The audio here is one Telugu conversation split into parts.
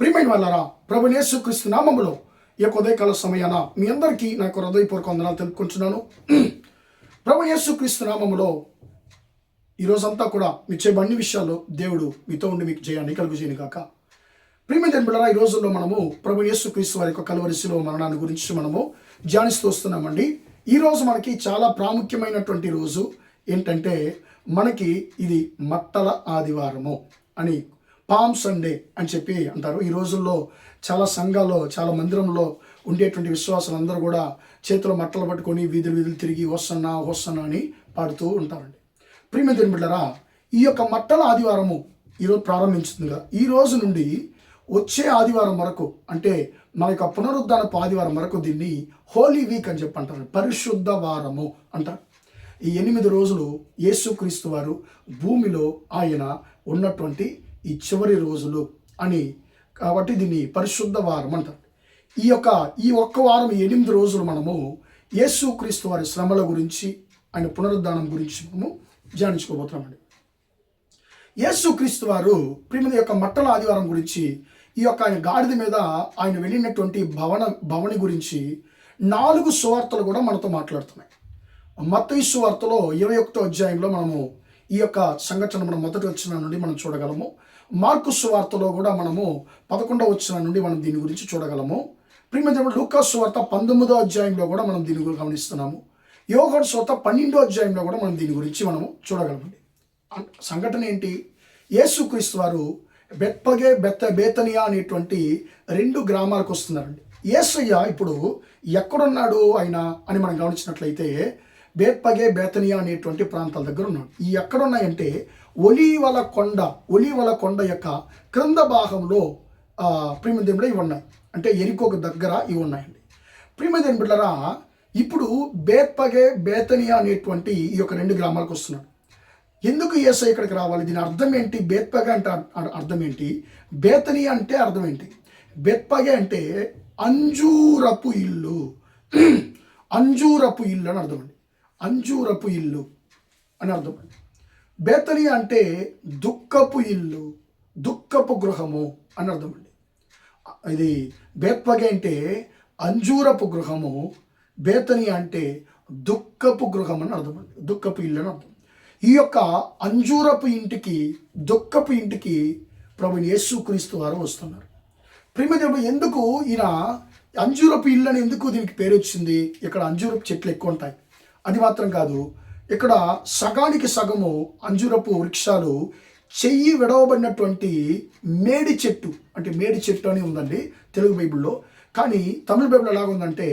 ప్రియమైన వాళ్ళారా, ప్రభు యేసుక్రీస్తు నామములో ఈ యొక్క ఉదయకాల సమయాన మీ అందరికీ నా యొక్క హృదయపూర్వక వందనాలు తెలుపుకుంటున్నాను. ప్రభు యేసుక్రీస్తు నామములో ఈరోజంతా కూడా మీ చేయబడిన విషయాల్లో దేవుడు మీతో ఉండి మీకు జయాన్ని కలుగు చేయను కాక. ప్రియమైన బిడ్డలారా, ఈ రోజుల్లో మనము ప్రభు యేసుక్రీస్తు వారి యొక్క కలువరి శిలువ మరణాన్ని గురించి మనము ధ్యానిస్తూ వస్తున్నామండి. ఈ రోజు మనకి చాలా ప్రాముఖ్యమైనటువంటి రోజు ఏంటంటే, మనకి ఇది మట్టల ఆదివారము అని, పామ్ సండే అని చెప్పి అంటారు. ఈ రోజుల్లో చాలా సంఘాల్లో, చాలా మందిరంలో ఉండేటువంటి విశ్వాసాలు అందరూ కూడా చేతిలో మట్టలు పట్టుకొని వీధులు తిరిగి హోసన్నా హోసన్నా అని పాడుతూ ఉంటారండి. ప్రియమైన దేవుని బిడ్డలారా, ఈ యొక్క మట్టల ఆదివారము ఈరోజు ప్రారంభించిందిగా, ఈ రోజు నుండి వచ్చే ఆదివారం వరకు, అంటే మన యొక్క పునరుద్ధానపు ఆదివారం వరకు దీన్ని హోలీ వీక్ అని చెప్పి అంటారు, పరిశుద్ధ వారము అంటారు. ఈ 8 రోజులు యేసుక్రీస్తు వారు భూమిలో ఆయన ఉన్నటువంటి ఈ చివరి రోజులు అని, కాబట్టి దీన్ని పరిశుద్ధ వారం అంటారు. ఈ ఒక్క వారం 8 రోజులు మనము యేసుక్రీస్తు వారి శ్రమల గురించి, ఆయన పునరుద్ధానం గురించి మనము ధ్యానించుకోబోతున్నామండి. యేసుక్రీస్తు వారు ప్రియమైన యొక్క మట్టల ఆదివారం గురించి, ఈ యొక్క ఆయన గాడిద మీద ఆయన వెళ్ళినటువంటి భవని గురించి 4 సువార్తలు కూడా మనతో మాట్లాడుతున్నాయి. మత్తయి సువార్తలో 21వ అధ్యాయంలో మనము ఈ యొక్క సంఘటన మనం మొదటి వచనం నుండి మనం చూడగలము. మార్కు సువార్తలో కూడా మనము 11వ వచనం నుండి మనం దీని గురించి చూడగలము. ప్రియమైన లూకా సువార్త 19వ అధ్యాయంలో కూడా మనం దీని గురించి గమనిస్తున్నాము. యోహాను సువార్త 12వ అధ్యాయంలో కూడా మనం దీని గురించి మనం చూడగలమండి. సంఘటన ఏంటి? యేసుక్రీస్తు వారు బెత్పగే బేతనియా అనేటువంటి 2 గ్రామాలకు వస్తున్నారండి. యేసయ్య ఇప్పుడు ఎక్కడున్నాడు ఆయన అని మనం గమనించినట్లయితే, బేత్పగే బేతనియా అనేటువంటి ప్రాంతాల దగ్గర ఉన్నాడు. ఈ ఎక్కడున్నాయంటే ఒలీవల కొండ యొక్క క్రింద భాగంలో ప్రియమైన ఇవి ఉన్నాయి, అంటే ఎరికోకు దగ్గర ఇవి ఉన్నాయండి. ప్రియమైన బిడ్డలారా, ఇప్పుడు బేత్పగే బేతనియా అనేటువంటి ఈ యొక్క 2 గ్రామాలకు వస్తున్నాడు. ఎందుకు యేసయ్య ఇక్కడికి రావాలి? దీని అర్థం ఏంటి? బేత్పగే అంటే అర్థం ఏంటి? బేతనియా అంటే అర్థం ఏంటి? బేత్పగే అంటే అంజూరపు ఇల్లు, అంజూరపు ఇల్లు అని అర్థం అండి. అంజూరపు ఇల్లు అని అర్థం అండి. బేతనియా అంటే దుఃఖపు ఇల్లు, దుఃఖపు గృహము అని అర్థం అండి. ఇది బేత్పగే అంటే అంజూరపు గృహము, బేతనియా అంటే దుఃఖపు గృహం అని అర్థం అండి, దుఃఖపు ఇల్లు అని అర్థం. ఈ యొక్క అంజూరపు ఇంటికి, దుఃఖపు ఇంటికి ప్రభు యేసుక్రీస్తు వారు వస్తున్నారు. ప్రియమైన ఎందుకు ఈయన అంజూరపు ఇల్లు అని ఎందుకు దీనికి పేరు వచ్చింది? ఇక్కడ అంజూరపు చెట్లు ఎక్కువ ఉంటాయి. అది మాత్రం కాదు, ఇక్కడ సగానికి సగము అంజూరపు వృక్షాలు చెయ్యి విడవబడినటువంటి మేడి చెట్టు, అంటే మేడి చెట్టు అని ఉందండి తెలుగు బైబిల్లో. కానీ తమిళ బైబిల్ ఎలాగ ఉందంటే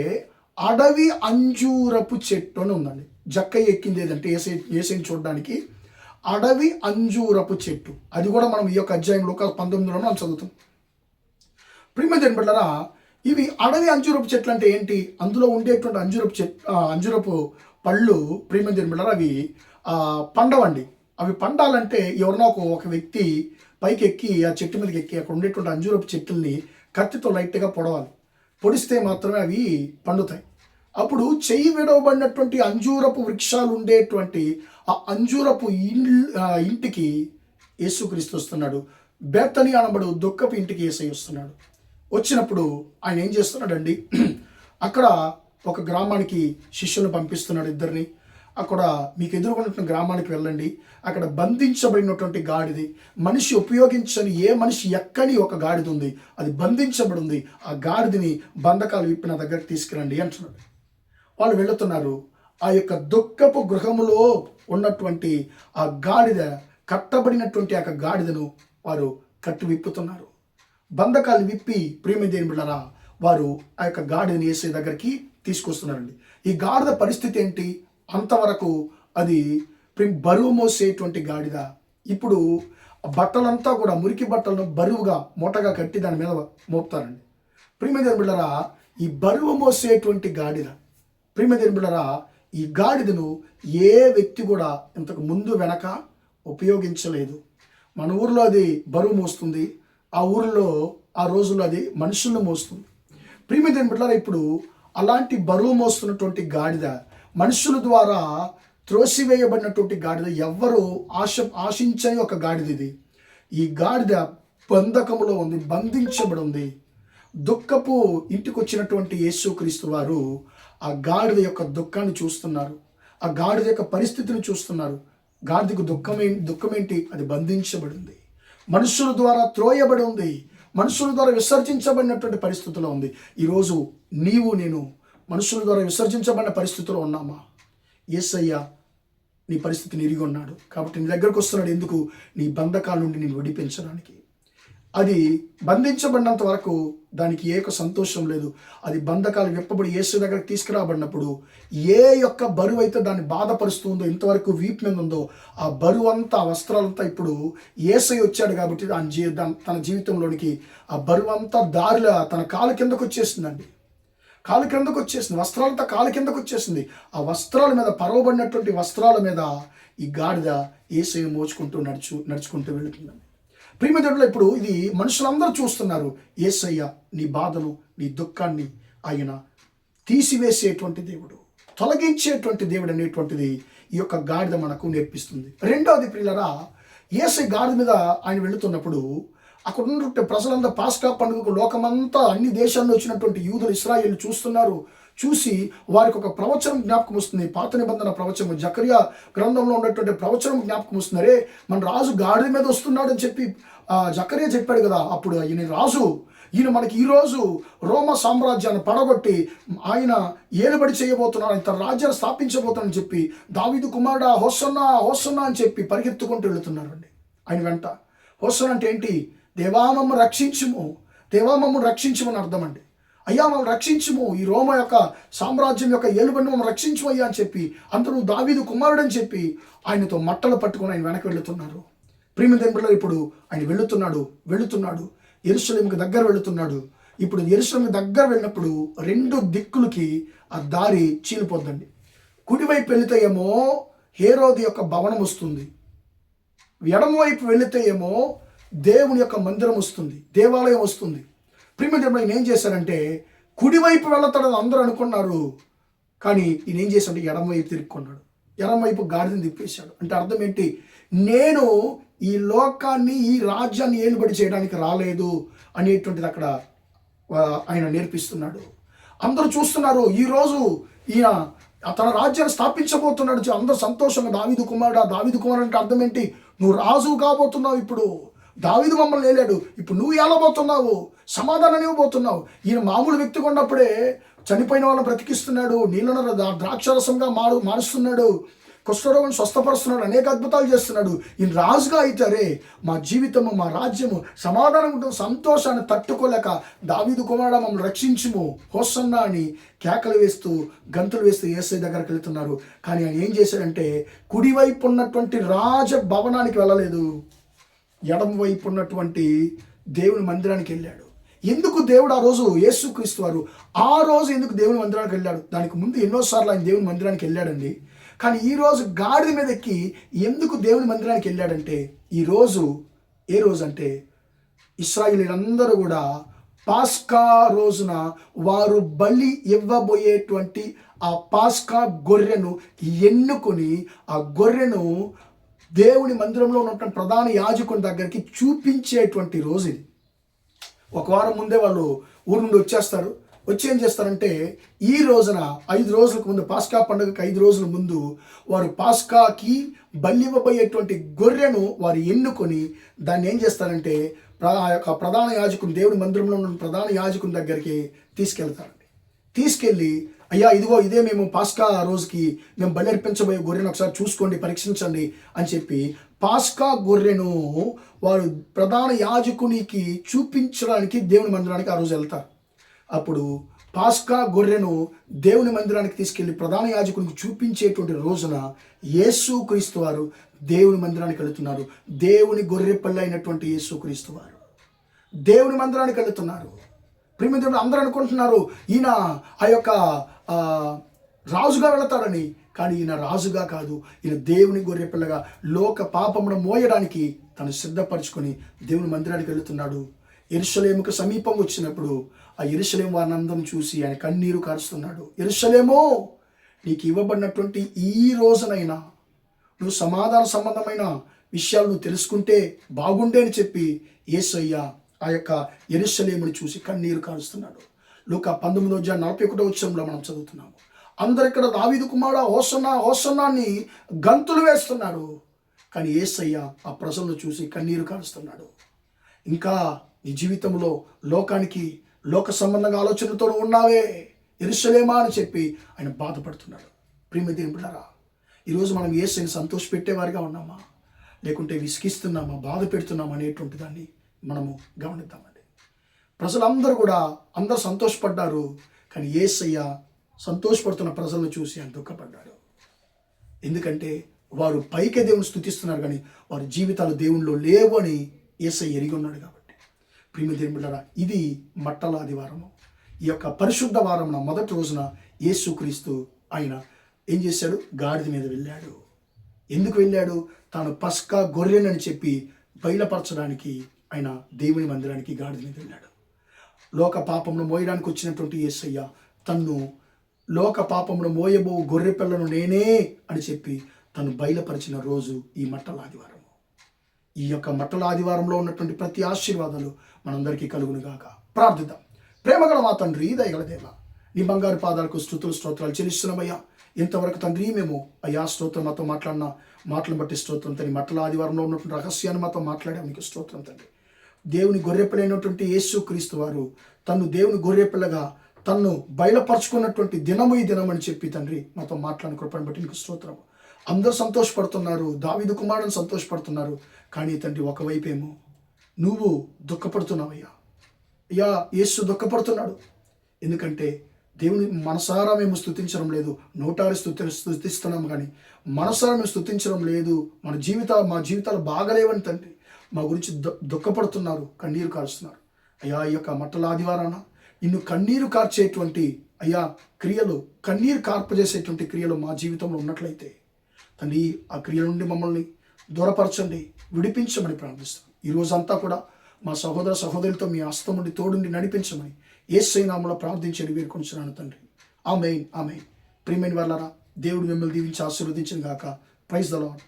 అడవి అంజూరపు చెట్టు అని ఉందండి. జక్కయ్య ఎక్కింది ఏదంటే ఏసైని చూడడానికి అడవి అంజూరపు చెట్టు. అది కూడా మనం ఈ యొక్క అధ్యాయంలో 19లో మనం చదువుతాం. ప్రియమైన బిడ్డలారా, ఇవి అడవి అంజూరపు చెట్లు అంటే ఏంటి? అందులో ఉండేటువంటి అంజూరపు పళ్ళు ప్రియమైన బిడ్డలారా, అవి పండవండి. అవి పండాలంటే ఎవరినో ఒక వ్యక్తి పైకి ఎక్కి, ఆ చెట్టు మీదకి ఎక్కి అక్కడ ఉండేటువంటి అంజూరపు చెట్లని కత్తితో లైట్గా పొడవాలి. పొడిస్తే మాత్రమే అవి పండుతాయి. అప్పుడు చెయ్యి విడవబడినటువంటి అంజూరపు వృక్షాలు ఉండేటువంటి ఆ అంజూరపు ఇంటికి యేసుక్రీస్తు వస్తున్నాడు. బేతనియా అనబడు దుఃఖపు ఇంటికి యేసయ్య వస్తున్నాడు. వచ్చినప్పుడు ఆయన ఏం చేస్తున్నాడండి, అక్కడ ఒక గ్రామానికి శిష్యులను పంపిస్తున్నాడు, 2 అక్కడ మీకు ఎదుర్కొన్నటువంటి గ్రామానికి వెళ్ళండి, అక్కడ బంధించబడినటువంటి గాడిది, మనిషి ఉపయోగించని, ఏ మనిషి ఎక్కని ఒక గాడిద ఉంది, అది బంధించబడి ఉంది. ఆ గాడిదని బంధకాలు విప్పి నా దగ్గరికి తీసుకురండి అంటున్నాడు. వాళ్ళు వెళుతున్నారు. ఆ యొక్క దుఃఖపు గృహములో ఉన్నటువంటి ఆ గాడిద, కట్టబడినటువంటి ఆ గాడిదను వారు కట్టి విప్పుతున్నారు. బంధకాలు విప్పి ప్రియమైన బిడ్డలారా, వారు ఆ యొక్క గాడిదని యేసయ్య దగ్గరికి తీసుకొస్తున్నారండి. ఈ గాడిద పరిస్థితి ఏంటి? అంతవరకు అది బరువు మోసేటువంటి గాడిద. ఇప్పుడు బట్టలంతా కూడా, మురికి బట్టలను బరువుగా మూటగా కట్టి దాని మీద మోపుతారండి. ప్రియమైన బిడ్డలారా, ఈ బరువు మోసేటువంటి గాడిద, ప్రియమైన బిడ్డలారా, ఈ గాడిదను ఏ వ్యక్తి కూడా ఇంతకు ముందు వెనక ఉపయోగించలేదు. మన ఊర్లో అది బరువు మోస్తుంది, ఆ ఊరిలో ఆ రోజుల్లో అది మనుషులను మోస్తుంది. ప్రియమైన బిడ్డలారా, ఇప్పుడు అలాంటి బరువు మోస్తున్నటువంటి గాడిద, మనుషుల ద్వారా త్రోసివేయబడినటువంటి గాడిద, ఎవ్వరూ ఆశించని ఒక గాడిద ఇది. ఈ గాడిద బంధకములో ఉంది, బంధించబడి ఉంది. దుఃఖపు ఇంటికి వచ్చినటువంటి యేసుక్రీస్తు వారు ఆ గాడిద యొక్క దుఃఖాన్ని చూస్తున్నారు, ఆ గాడిద యొక్క పరిస్థితిని చూస్తున్నారు. గాడిదకు దుఃఖమేంటి? అది బంధించబడింది, మనుషుల ద్వారా త్రోయబడి ఉంది, మనుషుల ద్వారా విసర్జించబడినటువంటి పరిస్థితిలో ఉంది. ఈరోజు నీవు నేను మనుషుల ద్వారా విసర్జించబడిన పరిస్థితిలో ఉన్నామా? యేసయ్య నీ పరిస్థితిని ఎరిగి ఉన్నాడు కాబట్టి నీ దగ్గరకు వస్తున్నాడు. ఎందుకు? నీ బంధకాల నుండి నేను విడిపించడానికి. అది బంధించబడినంత వరకు దానికి ఏ యొక్క సంతోషం లేదు. అది బంధకాలు విప్పబడి యేసు దగ్గరకు తీసుకురాబడినప్పుడు ఏ యొక్క బరువు అయితే దాన్ని బాధపరుస్తుందో, ఇంతవరకు వీపు మీద ఉందో, ఆ బరువు అంతా, ఆ వస్త్రాలంతా ఇప్పుడు యేసయ్య వచ్చాడు కాబట్టి తన జీవితంలోనికి ఆ బరువు అంతా దారిలో తన కాలు కిందకు వచ్చేసిందండి. కాలు కిందకు వచ్చేసింది, వస్త్రాలంతా కాలు కిందకు వచ్చేసింది. ఆ వస్త్రాల మీద, పరవబడినటువంటి వస్త్రాల మీద ఈ గాడిద యేసయ్య మోచుకుంటూ నడుచుకుంటూ వెళుతుందండి. ప్రియమిత్రులు, ఇప్పుడు ఇది మనుషులందరూ చూస్తున్నారు. యేసయ్య నీ బాధను, నీ దుఃఖాన్ని ఆయన తీసివేసేటువంటి దేవుడు, తొలగించేటువంటి దేవుడు అనేటువంటిది ఈ యొక్క గాడిద మనకు నేర్పిస్తుంది. రెండవది ప్రియులరా, యేసయ్య గాడిద మీద ఆయన వెళుతున్నప్పుడు అక్కడ ఉన్నటువంటి ప్రజలందరూ పాస్కా పండుగకు లోకమంతా, అన్ని దేశాల్లో వచ్చినటువంటి యూదులు, ఇశ్రాయేలు చూస్తున్నారు. చూసి వారికి ఒక ప్రవచనం జ్ఞాపకం వస్తుంది. పాత నిబంధన ప్రవచనం, జకర్యా గ్రంథంలో ఉన్నటువంటి ప్రవచనం జ్ఞాపకం వస్తుంది. అరే, మన రాజు గాడిద మీద వస్తున్నాడు అని చెప్పి జకర్యా చెప్పాడు కదా. అప్పుడు ఈయన రాజు, ఈయన మనకి ఈరోజు రోమ సామ్రాజ్యాన్ని పడగొట్టి ఆయన ఏలుబడి చేయబోతున్నాడు, ఆయన తన రాజ్యాన్ని స్థాపించబోతున్నాడని చెప్పి దావీదు కుమారుడా హోసన్నా హోసన్నా అని చెప్పి పరిగెత్తుకుంటూ వెళుతున్నారండి ఆయన వెంట. హోసన్నా అంటే ఏంటి? దేవా మమ్మ రక్షించుము, దేవా మమ్మల్ని రక్షించమని అర్థం అండి. అయ్యా మమ్మల్ని రక్షించుము, ఈ రోమ యొక్క సామ్రాజ్యం యొక్క ఏలుబడిని మమ్మల్ని రక్షించు అయ్యా అని చెప్పి, అందరూ దావీదు కుమారుడు అని చెప్పి ఆయనతో మట్టలు పట్టుకొని ఆయన వెనక్కి వెళుతున్నారు. ప్రియమిత్రులు, ఇప్పుడు ఆయన వెళుతున్నాడు యెరూషలేముకి దగ్గర వెళుతున్నాడు. ఇప్పుడు యెరూషలేముకి దగ్గర వెళ్ళినప్పుడు రెండు దిక్కులకి ఆ దారి చీలిపోద్దండి. కుడివైపు వెళితే ఏమో హేరోదు యొక్క భవనం వస్తుంది, ఎడమవైపు వెళితే ఏమో దేవుని యొక్క మందిరం వస్తుంది, దేవాలయం వస్తుంది. ప్రియమిత్రులు, ఈయన ఏం చేశారంటే కుడివైపు వెళతాడని అందరూ అనుకున్నారు, కానీ ఈయన ఏం చేశాడంటే ఎడమవైపు తిరుక్కున్నాడు, ఎడమవైపు గాడిదని తిప్పేశాడు. అంటే అర్థం ఏంటి? నేను ఈ లోకాన్ని, ఈ రాజ్యాన్ని ఏలుబడి చేయడానికి రాలేదు అనేటువంటిది అక్కడ ఆయన నేర్పిస్తున్నాడు. అందరూ చూస్తున్నారు, ఈరోజు ఈయన తన రాజ్యాన్ని స్థాపించబోతున్నాడు. అందరూ సంతోషంగా దావీదు కుమారుడు అంటే అర్థం ఏంటి? నువ్వు రాజు కాబోతున్నావు. ఇప్పుడు దావీదు మమ్మల్ని లేలాడు, ఇప్పుడు నువ్వు ఏలబోతున్నావు, సమాధానం ఇవ్వబోతున్నావు. ఈయన మామూలు వ్యక్తిగా ఉన్నప్పుడే చనిపోయిన వాళ్ళని బ్రతికిస్తున్నాడు, నీళ్ళను ద్రాక్షరసంగా మారుస్తున్నాడు, కుష్ఠరోగిని స్వస్థపరుస్తున్నాడు, అనేక అద్భుతాలు చేస్తున్నాడు. ఈయన రాజుగా అయితారే మా జీవితము, మా రాజ్యము సమాధానం ఉంటుంది. సంతోషాన్ని తట్టుకోలేక దావీదు కుమారుడా మమ్మల్ని రక్షించుము హోసన్నా అని కేకలు వేస్తూ, గంతులు వేస్తూ యేసయ్య దగ్గరికి వెళ్తున్నారు. కానీ ఆయన ఏం చేశాడంటే కుడివైపు ఉన్నటువంటి రాజభవనానికి వెళ్ళలేదు, ఎడమ వైపు ఉన్నటువంటి దేవుని మందిరానికి వెళ్ళాడు. ఎందుకు దేవుడు ఆ రోజు, యేసుక్రీస్తు వారు ఆ రోజు ఎందుకు దేవుని మందిరానికి వెళ్ళాడు? దానికి ముందు ఎన్నోసార్లు ఆయన దేవుని మందిరానికి వెళ్ళాడండి. కానీ ఈరోజు గాడిద మీద ఎక్కి ఎందుకు దేవుని మందిరానికి వెళ్ళాడంటే, ఈరోజు ఏ రోజు అంటే ఇశ్రాయేలీయులందరూ కూడా పాస్కా రోజున వారు బలి ఇవ్వబోయేటువంటి ఆ పాస్కా గొర్రెను ఎన్నుకొని, ఆ గొర్రెను దేవుని మందిరంలో ఉన్నటువంటి ప్రధాన యాజకుని దగ్గరికి చూపించేటువంటి రోజు ఇది. ఒక వారం ముందే వాళ్ళు ఊరు నుండి వచ్చేస్తారు. వచ్చి ఏం చేస్తారంటే ఈ రోజున 5 రోజులకు ముందు, పాస్కా పండుగకి 5 రోజుల ముందు వారు పాస్కాకి బలి ఇవ్వబోయేటువంటి గొర్రెను వారు ఎన్నుకొని దాన్ని ఏం చేస్తారంటే ఆ యొక్క ప్రధాన యాజకుని, దేవుని మందిరంలో ఉన్న ప్రధాన యాజకుని దగ్గరికి తీసుకెళ్తారండి. తీసుకెళ్ళి, అయ్యా ఇదిగో ఇదే మేము పాస్కా రోజుకి మేము బలి అర్పించబోయే గొర్రెను ఒకసారి చూసుకోండి, పరీక్షించండి అని చెప్పి పాస్కా గొర్రెను వారు ప్రధాన యాజకునికి చూపించడానికి దేవుని మందిరానికి ఆ రోజు వెళ్తారు. అప్పుడు పాస్కా గొర్రెను దేవుని మందిరానికి తీసుకెళ్లి ప్రధాన యాజకునికి చూపించేటువంటి రోజున యేసుక్రీస్తు వారు దేవుని మందిరానికి వెళుతున్నారు. దేవుని గొర్రెపల్లి అయినటువంటి యేసుక్రీస్తు వారు దేవుని మందిరానికి వెళుతున్నారు. ప్రియమిత్రులు, అందరూ అనుకుంటున్నారు ఈయన ఆ యొక్క రాజుగా వెళతాడని. కానీ ఈయన రాజుగా కాదు, ఈయన దేవుని గొర్రెపిల్లగా లోక పాపమును మోయడానికి తను సిద్ధపరచుకొని దేవుని మందిరానికి వెళుతున్నాడు. యెరూషలేముకు సమీపం వచ్చినప్పుడు ఆ యెరూషలేము వారిని అందరిని చూసి ఆయన కన్నీరు కారుస్తున్నాడు. యెరూషలేమో, నీకు ఇవ్వబడినటువంటి ఈ రోజునైనా నువ్వు సమాధాన సంబంధమైన విషయాలు నువ్వు తెలుసుకుంటే బాగుండే అని చెప్పి యేసయ్య ఆ యొక్క యెరూషలేమును చూసి కన్నీరు కారుస్తున్నాడు. లూకా 19:41 మనం చదువుతున్నాము. అందరు ఇక్కడ దావీదు కుమారుడా హోసన్నా హోసన్నా అని గంతులు వేస్తున్నారు. కానీ యేసయ్య ఆ ప్రజలను చూసి కన్నీరు కారుస్తున్నాడు. ఇంకా నీ జీవితంలో లోకానికి లోక సంబంధంగా ఆలోచనలతో ఉన్నావే యెరూషలేమా అని చెప్పి ఆయన బాధపడుతున్నాడు. ప్రియమైన దేవుని బిడ్డలారా, ఈరోజు మనం యేసుని సంతోషపెట్టేవారిగా ఉన్నామా, లేకుంటే విసిగిస్తున్నామా, బాధ పెడుతున్నామా అనేటువంటి దాన్ని మనము గమనిద్దామండి. ప్రజలందరూ కూడా అందరూ సంతోషపడ్డారు. కానీ యేసయ్య సంతోషపడుతున్న ప్రజలను చూసి ఆయన దుఃఖపడ్డాడు. ఎందుకంటే వారు పైకే దేవుని స్తుతిస్తున్నారు కానీ వారి జీవితాలు దేవునిలో లేవు అని యేసయ్య ఎరిగి ఉన్నాడు కాబట్టి. ప్రియమైన దేవుని బిడ్డలారా, ఇది మట్టల ఆదివారము. ఈ యొక్క పరిశుద్ధ వారమున మొదటి రోజున యేసుక్రీస్తు ఆయన ఏం చేశాడు? గాడిద మీద వెళ్ళాడు. ఎందుకు వెళ్ళాడు? తాను పస్కా గొర్రెనని చెప్పి బయలుపరచడానికి ఆయన దేవుని మందిరానికి గాడిద మీద వెళ్ళాడు. లోక పాపమును మోయడానికి వచ్చినటువంటి యేసయ్య తన్ను లోక పాపమును మోయబో గొర్రె పిల్లను నేనే అని చెప్పి తను బయలుపరిచిన రోజు ఈ మట్టల ఆదివారము. ఈ యొక్క మట్టల ఆదివారంలో ఉన్నటువంటి ప్రతి ఆశీర్వాదాలు మనందరికీ కలుగునుగాక. ప్రార్థిద్దాం. ప్రేమగల మా తండ్రి, దయగల దేవ, నీ బంగారు పాదాలకు స్తుతులు స్తోత్రాలు చెల్లిస్తున్నామయ్యా. ఇంతవరకు తండ్రి మేము అయ్యా స్తోత్రం మాతో మాట్లాడిన మాటలను బట్టి స్తోత్రం తండ్రి. మట్టల ఆదివారంలో ఉన్నటువంటి రహస్యాన్ని మాతో మాట్లాడాము, నీకు స్తోత్రం తండ్రి. దేవుని గొర్రెపిల్లైనటువంటి యేసుక్రీస్తు వారు తను దేవుని గొర్రెపిల్లగా తన్ను బయలుపరుచుకున్నటువంటి దినము ఈ దినం అని చెప్పి తండ్రి మాతో మాట్లాడిన కృపను బట్టి నీకు స్తోత్రం. అందరూ సంతోషపడుతున్నారు, దావీదు కుమారుని సంతోషపడుతున్నారు. కానీ తండ్రి ఒకవైపేమో నువ్వు దుఃఖపడుతున్నావయ్యా. అయ్యా యేసు దుఃఖపడుతున్నాడు. ఎందుకంటే దేవుని మనసారా మేము స్తుతించడం లేదు, నోటారి స్తుతిస్తున్నాము కానీ మనసారా మేము స్తుతించడం లేదు. మా జీవితాలు బాగలేవని తండ్రి మా గురించి దుఃఖపడుతున్నారు, కన్నీరు కారుస్తున్నారు. అయ్యా ఈ యొక్క మట్టల ఆదివారాన నిన్ను కన్నీరు కార్చేటువంటి అయ్యా క్రియలు, కన్నీరు కార్పజేసేటువంటి క్రియలు మా జీవితంలో ఉన్నట్లయితే తండ్రి ఆ క్రియల నుండి మమ్మల్ని దూరపరచండి, విడిపించమని ప్రార్థిస్తాం. ఈ రోజంతా కూడా మా సహోదర సహోదరులతో మీ హస్తం నుండి తోడుండి నడిపించమని యేసయ్య నామములో ప్రార్థించని వేడుకొంచున్నాను తండ్రి. ఆమేన్ ఆమేన్. ప్రియమైన వాళ్ళారా, దేవుడు మిమ్మల్ని దీవించి ఆశీర్వదించును గాక. Praise the lord.